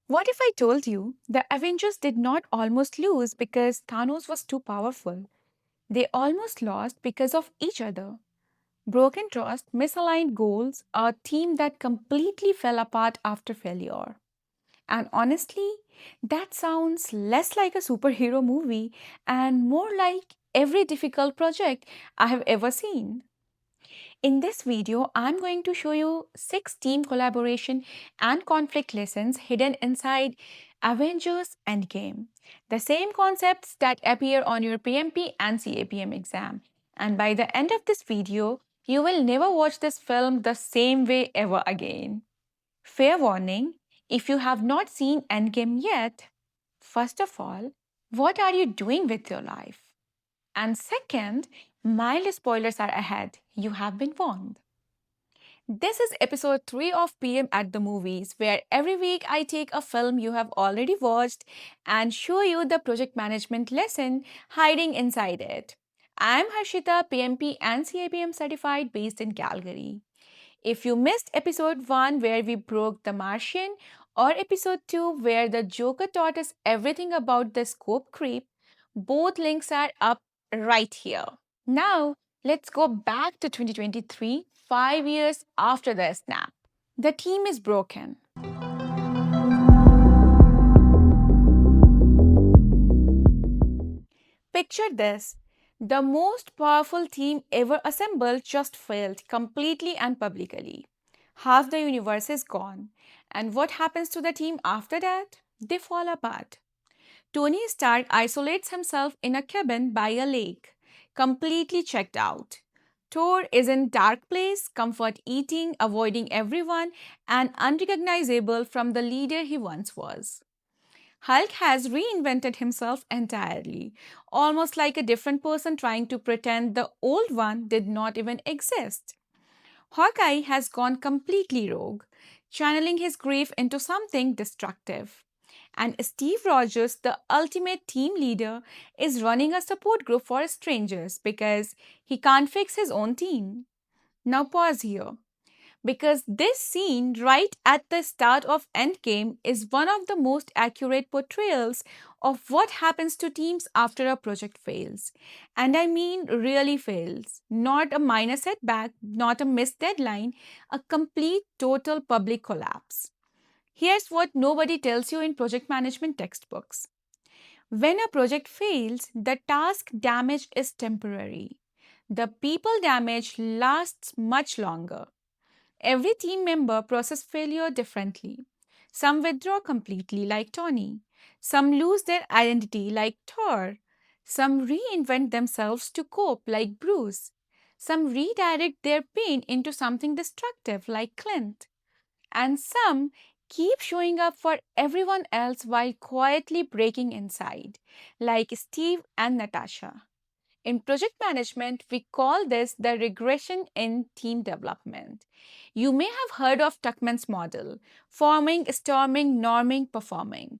What if I told you the Avengers did not almost lose because Thanos was too powerful? They almost lost because of each other. Broken trust, misaligned goals, a team that completely fell apart after failure. And honestly, that sounds less like a superhero movie and more like every difficult project I have ever seen. In this video, I'm going to show you 6 team collaboration and conflict lessons hidden inside Avengers Endgame. The same concepts that appear on your PMP and CAPM exam. And by the end of this video, you will never watch this film the same way ever again. Fair warning, if you have not seen Endgame yet, first of all, what are you doing with your life? And second, mild spoilers are ahead. You have been warned. This is episode 3 of PM at the Movies, where every week I take a film you have already watched and show you the project management lesson hiding inside it. I'm Harshita, PMP and CAPM certified based in Calgary. If you missed episode 1 where we broke the Martian, or episode 2 where the Joker taught us everything about the scope creep, both links are up right here. Now, let's go back to 2023, 5 years after the snap. The team is broken. Picture this. The most powerful team ever assembled just failed completely and publicly. Half the universe is gone. And what happens to the team after that? They fall apart. Tony Stark isolates himself in a cabin by a lake, completely checked out. Thor is in dark place, comfort eating, avoiding everyone, and unrecognizable from the leader he once was. Hulk has reinvented himself entirely, almost like a different person trying to pretend the old one did not even exist. Hawkeye has gone completely rogue, channeling his grief into something destructive. And Steve Rogers, the ultimate team leader, is running a support group for strangers because he can't fix his own team. Now, pause here because this scene right at the start of Endgame is one of the most accurate portrayals of what happens to teams after a project fails. And I mean really fails. Not a minor setback, not a missed deadline, a complete total public collapse. Here's what nobody tells you in project management textbooks. When a project fails, the task damage is temporary. The people damage lasts much longer. Every team member processes failure differently. Some withdraw completely, like Tony. Some lose their identity, like Thor. Some reinvent themselves to cope, like Bruce. Some redirect their pain into something destructive, like Clint. And some keep showing up for everyone else while quietly breaking inside, like Steve and Natasha. In project management, we call this the regression in team development. You may have heard of Tuckman's model: forming, storming, norming, performing.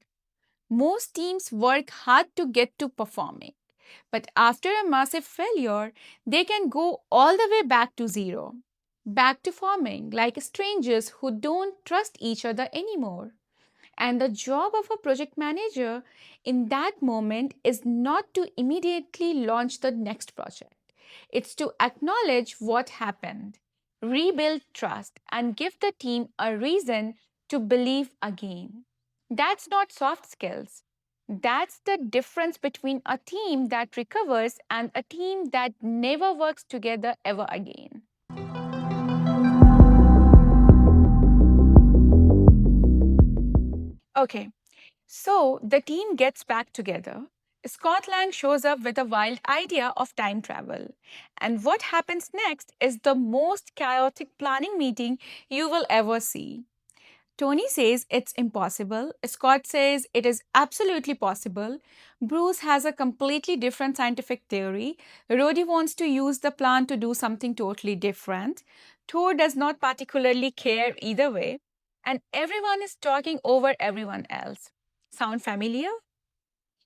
Most teams work hard to get to performing, but after a massive failure, they can go all the way back to zero, back to forming, like strangers who don't trust each other anymore. And the job of a project manager in that moment is not to immediately launch the next project. It's to acknowledge what happened, rebuild trust, and give the team a reason to believe again. That's not soft skills. That's the difference between a team that recovers and a team that never works together ever again. Okay, so the team gets back together. Scott Lang shows up with a wild idea of time travel. And what happens next is the most chaotic planning meeting you will ever see. Tony says it's impossible. Scott says it is absolutely possible. Bruce has a completely different scientific theory. Rhodey wants to use the plan to do something totally different. Thor does not particularly care either way. And everyone is talking over everyone else. Sound familiar?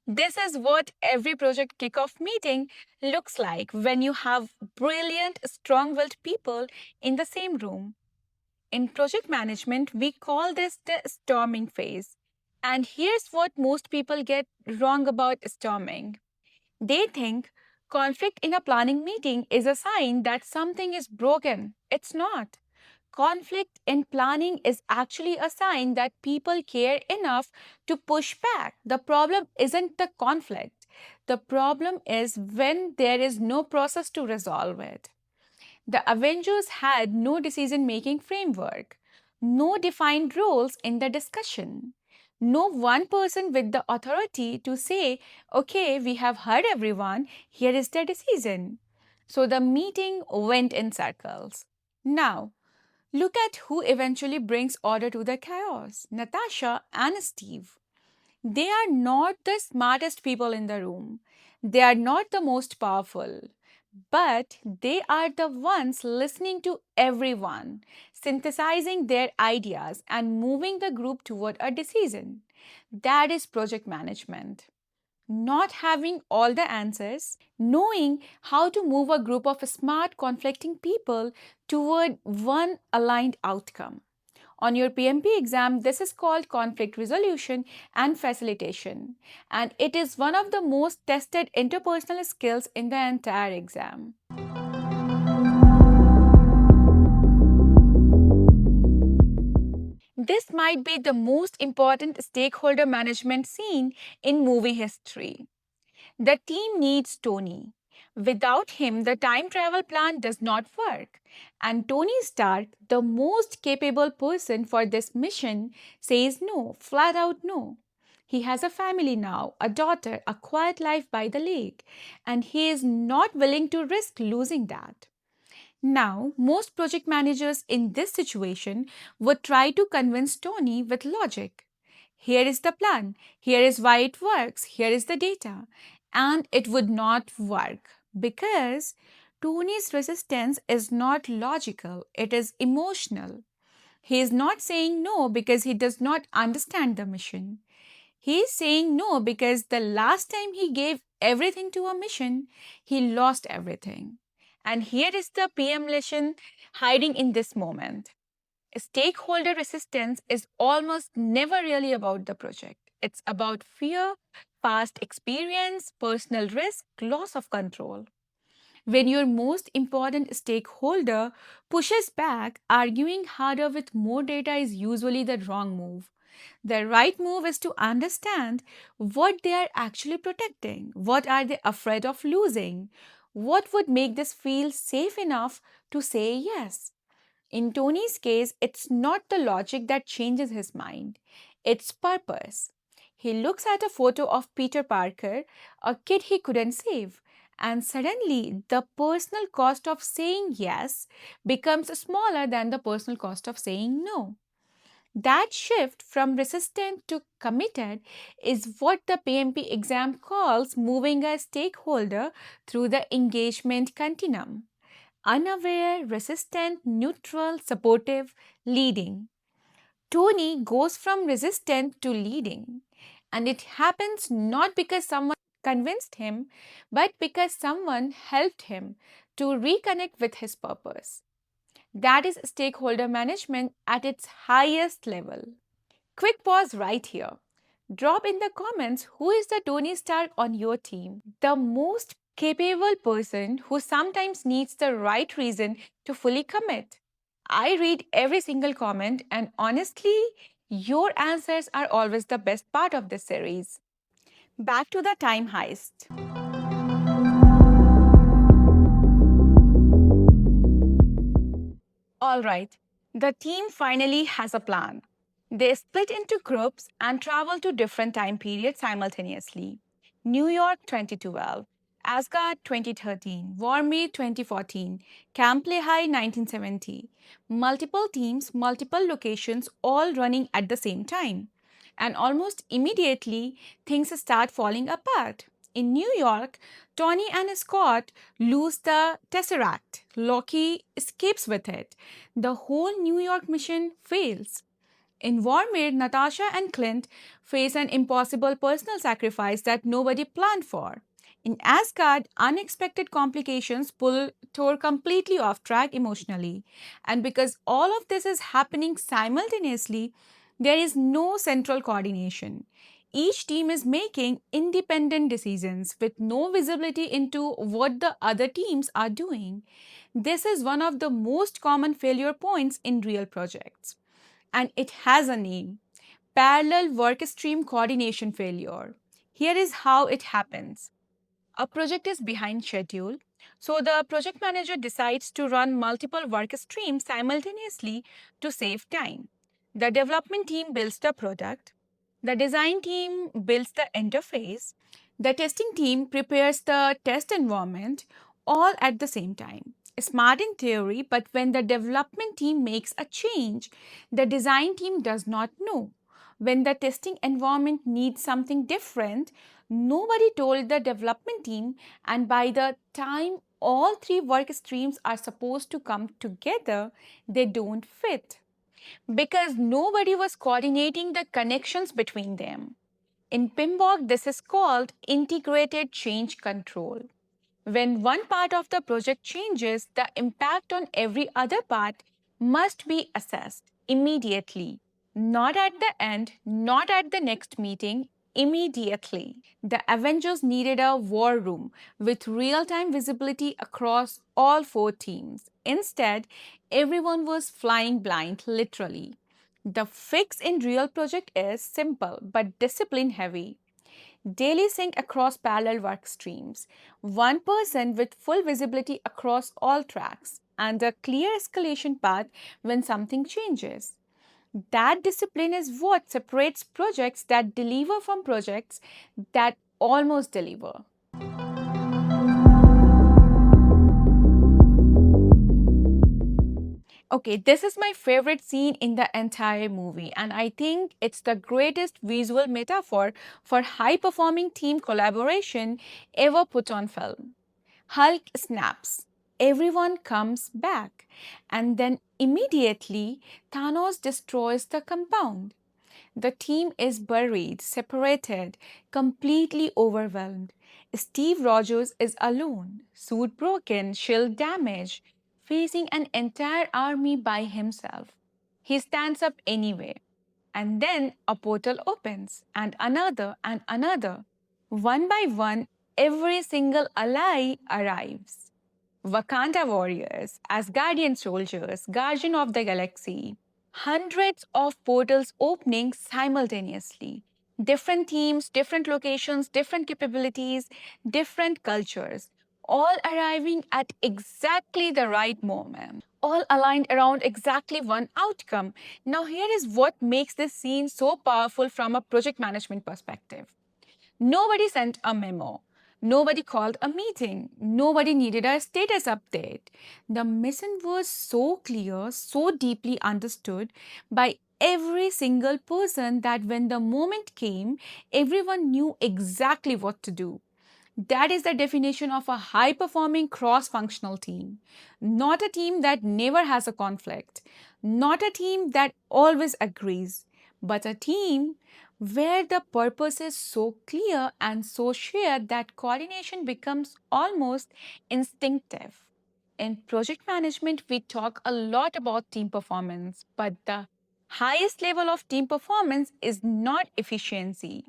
This is what every project kickoff meeting looks like when you have brilliant, strong willed people in the same room. In project management, we call this the storming phase. And here's what most people get wrong about storming. They think conflict in a planning meeting is a sign that something is broken. It's not. Conflict in planning is actually a sign that people care enough to push back. The problem isn't the conflict. The problem is when there is no process to resolve it. The Avengers had no decision making framework, no defined roles in the discussion, no one person with the authority to say, okay, we have heard everyone, here is the decision. So the meeting went in circles. Now, look at who eventually brings order to the chaos: Natasha and Steve. They are not the smartest people in the room. They are not the most powerful. But they are the ones listening to everyone, synthesizing their ideas, and moving the group toward a decision. That is project management. Not having all the answers, knowing how to move a group of smart, conflicting people toward one aligned outcome. On your PMP exam, this is called conflict resolution and facilitation, and it is one of the most tested interpersonal skills in the entire exam. This might be the most important stakeholder management scene in movie history. The team needs Tony. Without him, the time travel plan does not work. And Tony Stark, the most capable person for this mission, says no, flat out no. He has a family now, a daughter, a quiet life by the lake, and he is not willing to risk losing that. Now, most project managers in this situation would try to convince Tony with logic. Here is the plan, here is why it works, here is the data. And it would not work because Tony's resistance is not logical, it is emotional. He is not saying no because he does not understand the mission. He is saying no because the last time he gave everything to a mission, he lost everything. And here is the PM lesson hiding in this moment. Stakeholder resistance is almost never really about the project. It's about fear, past experience, personal risk, loss of control. When your most important stakeholder pushes back, arguing harder with more data is usually the wrong move. The right move is to understand what they are actually protecting. What are they afraid of losing? What would make this feel safe enough to say yes? In Tony's case, it's not the logic that changes his mind, it's purpose. He looks at a photo of Peter Parker, a kid he couldn't save, and suddenly the personal cost of saying yes becomes smaller than the personal cost of saying no. That shift from resistant to committed is what the PMP exam calls moving a stakeholder through the engagement continuum: unaware, resistant, neutral, supportive, leading. Tony goes from resistant to leading. And it happens not because someone convinced him, but because someone helped him to reconnect with his purpose. That is stakeholder management at its highest level. Quick pause right here. Drop in the comments who is the Tony Stark on your team. The most capable person who sometimes needs the right reason to fully commit. I read every single comment, and honestly, your answers are always the best part of this series. Back to the time heist. All right, the team finally has a plan. They split into groups and travel to different time periods simultaneously. New York 2012, Asgard 2013, Warmere 2014, Camp Lehigh 1970. Multiple teams, multiple locations, all running at the same time. And almost immediately, things start falling apart. In New York, Tony and Scott lose the Tesseract. Loki escapes with it. The whole New York mission fails. In Warmere, Natasha and Clint face an impossible personal sacrifice that nobody planned for. In Asgard, unexpected complications pull Thor completely off track emotionally. And because all of this is happening simultaneously, There is no central coordination. Each team is making independent decisions with no visibility into what the other teams are doing. This is one of the most common failure points in real projects. And it has a name: parallel work stream coordination failure. Here is how it happens. A project is behind schedule, so the project manager decides to run multiple work streams simultaneously to save time. The development team builds the product, the design team builds the interface, the testing team prepares the test environment, all at the same time. Smart in theory, but when the development team makes a change, the design team does not know. When the testing environment needs something different, nobody told the development team, and by the time all three work streams are supposed to come together, they don't fit because nobody was coordinating the connections between them. In PMBOK, this is called integrated change control. When one part of the project changes, the impact on every other part must be assessed immediately. Not at the end, not at the next meeting, immediately. The Avengers needed a war room with real time visibility across all four teams. Instead, everyone was flying blind, literally. The fix in real project is simple but discipline heavy. Daily sync across parallel work streams, one person with full visibility across all tracks, and a clear escalation path when something changes. That discipline is what separates projects that deliver from projects that almost deliver. Okay, this is my favorite scene in the entire movie, and I think it's the greatest visual metaphor for high performing team collaboration ever put on film. Hulk snaps, everyone comes back, and then immediately Thanos destroys the compound. The team is buried, separated, completely overwhelmed. Steve Rogers is alone, suit broken, shield damaged, facing an entire army by himself. He stands up anyway. And then a portal opens, and another. One by one, every single ally arrives. Wakanda warriors, Asgardian soldiers, Guardian of the Galaxy. Hundreds of portals opening simultaneously. Different teams, different locations, different capabilities, different cultures, all arriving at exactly the right moment, all aligned around exactly one outcome. Now, here is what makes this scene so powerful from a project management perspective. Nobody sent a memo. Nobody called a meeting. Nobody needed a status update. The mission was so clear, so deeply understood by every single person that when the moment came, everyone knew exactly what to do. That is the definition of a high performing cross functional team. Not a team that never has a conflict, not a team that always agrees, but a team where the purpose is so clear and so shared that coordination becomes almost instinctive. In project management, we talk a lot about team performance, but the highest level of team performance is not efficiency,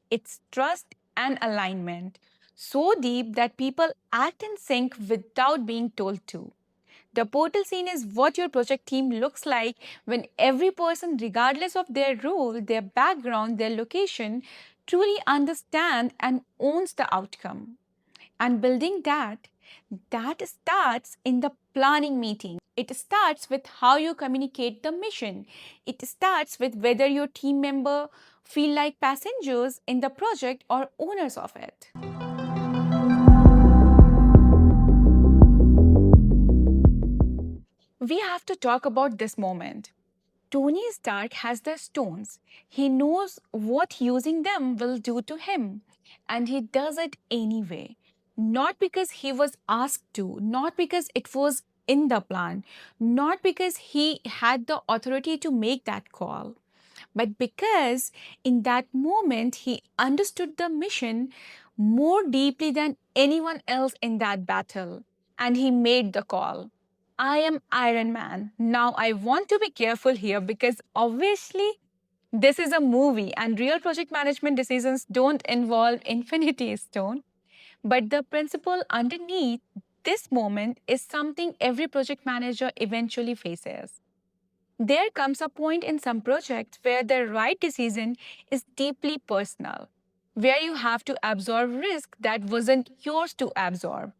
it's trust and alignment, so deep that people act in sync without being told to. The portal scene is what your project team looks like when every person, regardless of their role, their background, their location, truly understands and owns the outcome. And building that starts in the planning meeting. It starts with how you communicate the mission. It starts with whether your team member feel like passengers in the project or owners of it. We have to talk about this moment. Tony Stark has the stones. He knows what using them will do to him, and he does it anyway. Not because he was asked to, not because it was in the plan, not because he had the authority to make that call, but because in that moment he understood the mission more deeply than anyone else in that battle, and he made the call. I am Iron Man. Now, I want to be careful here because obviously This is a movie, and real project management decisions don't involve Infinity Stone. But the principle underneath this moment is something every project manager eventually faces. There comes a point in some projects where the right decision is deeply personal, where you have to absorb risk that wasn't yours to absorb.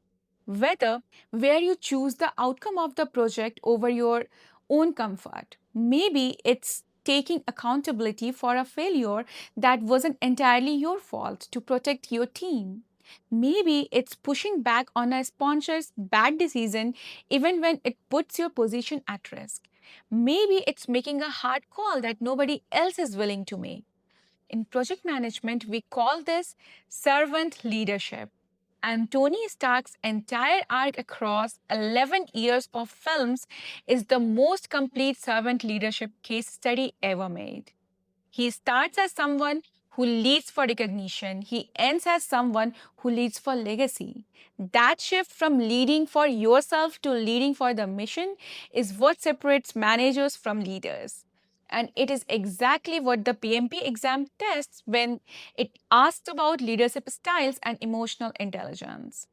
Whether where you choose the outcome of the project over your own comfort. Maybe it's taking accountability for a failure that wasn't entirely your fault to protect your team. Maybe it's pushing back on a sponsor's bad decision even when it puts your position at risk. Maybe it's making a hard call that nobody else is willing to make. In project management, we call this servant leadership. And Tony Stark's entire arc across 11 years of films is the most complete servant leadership case study ever made. He starts as someone who leads for recognition. He ends as someone who leads for legacy. That shift from leading for yourself to leading for the mission is what separates managers from leaders. And it is exactly what the PMP exam tests when it asks about leadership styles and emotional intelligence.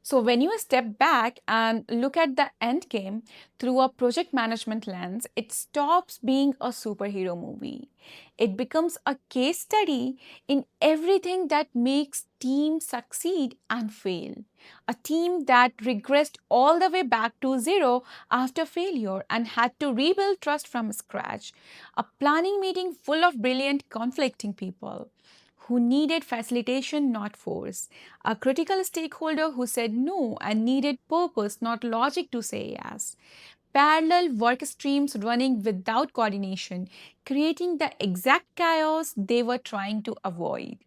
So, when you step back and look at the end game through a project management lens, it stops being a superhero movie. It becomes a case study in everything that makes teams succeed and fail. A team that regressed all the way back to zero after failure and had to rebuild trust from scratch. A planning meeting full of brilliant, conflicting people who needed facilitation, not force. A critical stakeholder who said no and needed purpose, not logic to say yes. Parallel work streams running without coordination, creating the exact chaos they were trying to avoid.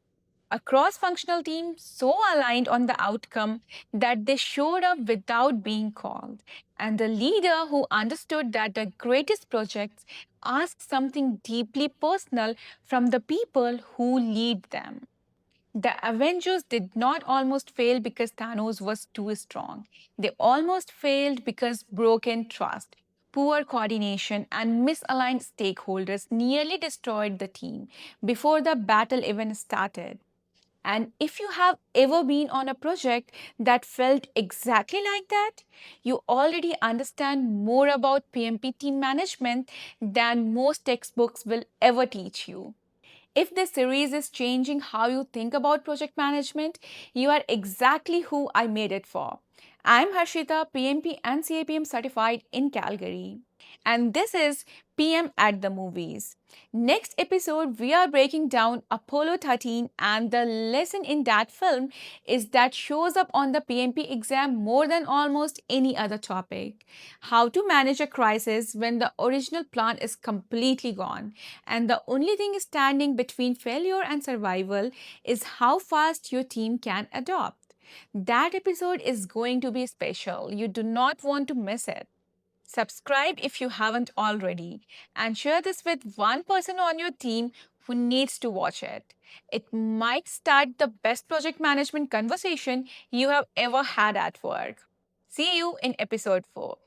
A cross functional team so aligned on the outcome that they showed up without being called. And the leader who understood that the greatest projects ask something deeply personal from the people who lead them. The Avengers did not almost fail because Thanos was too strong. They almost failed because broken trust, poor coordination, and misaligned stakeholders nearly destroyed the team before the battle even started. And if you have ever been on a project that felt exactly like that, you already understand more about PMP team management than most textbooks will ever teach you. If this series is changing how you think about project management, you are exactly who I made it for. I'm Harshita, PMP and CAPM certified in Calgary. And this is PM at the Movies. Next episode, we are breaking down Apollo 13, and the lesson in that film is that shows up on the PMP exam more than almost any other topic. How to manage a crisis when the original plan is completely gone, and the only thing standing between failure and survival is how fast your team can adapt. That episode is going to be special. You do not want to miss it. Subscribe if you haven't already, and share this with one person on your team who needs to watch it. It might start the best project management conversation you have ever had at work. See you in episode 4.